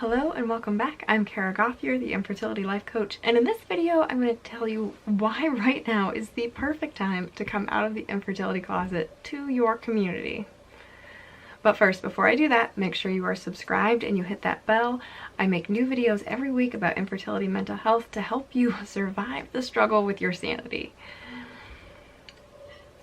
Hello and welcome back. I'm Kara Gothier, the Infertility Life Coach, and in this video I'm going to tell you why right now is the perfect time to come out of the infertility closet to your community. But first, before I do that, make sure you are subscribed and you hit that bell. I make new videos every week about infertility mental health to help you survive the struggle with your sanity.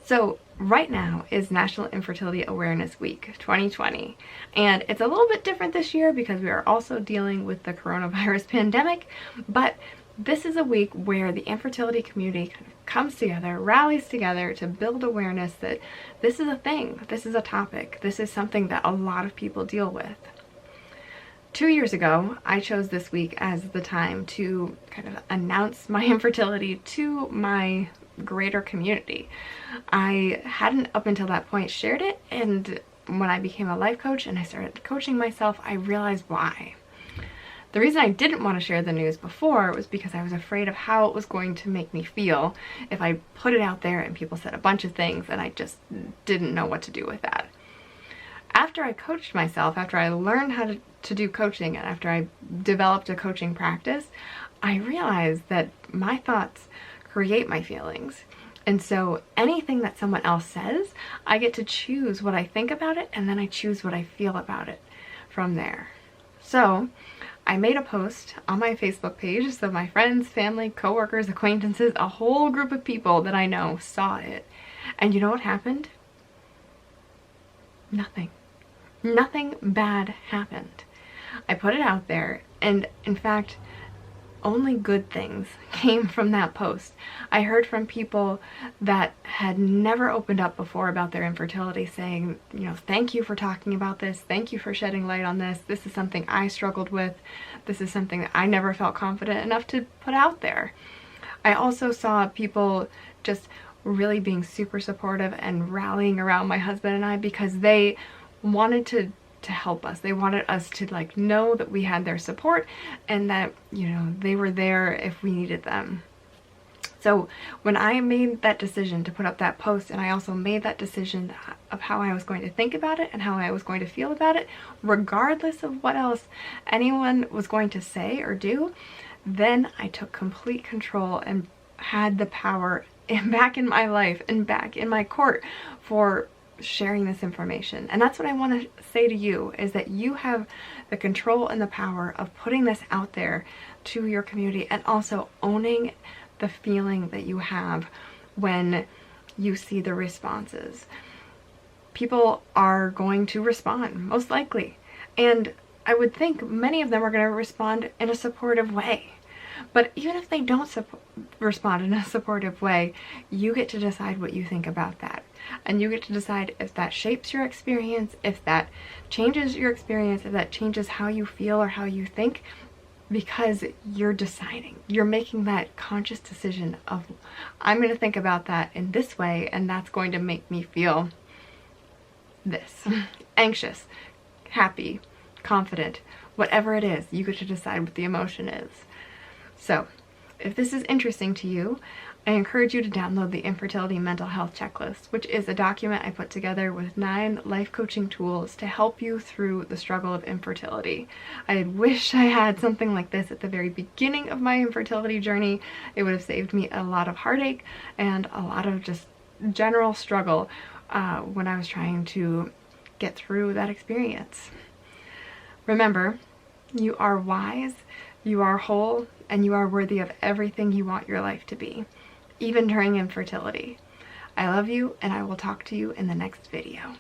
So right now is National Infertility Awareness Week 2020, and it's a little bit different this year because we are also dealing with the coronavirus pandemic, but this is a week where the infertility community kind of comes together, rallies together to build awareness that this is a thing, this is a topic, this is something that a lot of people deal with. 2 years ago, I chose this week as the time to kind of announce my infertility to my greater community. I hadn't up until that point shared it, and when I became a life coach and I started coaching myself, I realized why. The reason I didn't want to share the news before was because I was afraid of how it was going to make me feel if I put it out there and people said a bunch of things and I just didn't know what to do with that. After I coached myself, after I learned how to do coaching, and after I developed a coaching practice, I realized that my thoughts create my feelings. And so anything that someone else says, I get to choose what I think about it, and then I choose what I feel about it from there. So I made a post on my Facebook page so my friends, family, coworkers, acquaintances, a whole group of people that I know saw it. And you know what happened? Nothing. Nothing bad happened. I put it out there, and in fact, only good things came from that post. I heard from people that had never opened up before about their infertility saying, you know, thank you for talking about this. Thank you for shedding light on this. This is something I struggled with. This is something that I never felt confident enough to put out there. I also saw people just really being super supportive and rallying around my husband and I because they wanted to help us. They wanted us to know that we had their support and that, you know, they were there if we needed them. So when I made that decision to put up that post, and I also made that decision of how I was going to think about it and how I was going to feel about it, regardless of what else anyone was going to say or do, then I took complete control and had the power back in my life and back in my court for sharing this information. And that's what I want to say to you, is that you have the control and the power of putting this out there to your community, and also owning the feeling that you have when you see the responses. People are going to respond, most likely, and I would think many of them are going to respond in a supportive way. But even if they don't respond in a supportive way, you get to decide what you think about that. And you get to decide if that shapes your experience, if that changes your experience, if that changes how you feel or how you think, because you're deciding. You're making that conscious decision of, I'm going to think about that in this way, and that's going to make me feel this. Anxious, happy, confident, whatever it is, you get to decide what the emotion is. So, if this is interesting to you, I encourage you to download the Infertility Mental Health Checklist, which is a document I put together with 9 life coaching tools to help you through the struggle of infertility. I wish I had something like this at the very beginning of my infertility journey. It would have saved me a lot of heartache and a lot of just general struggle when I was trying to get through that experience. Remember, you are wise, you are whole, and you are worthy of everything you want your life to be, even during infertility. I love you, and I will talk to you in the next video.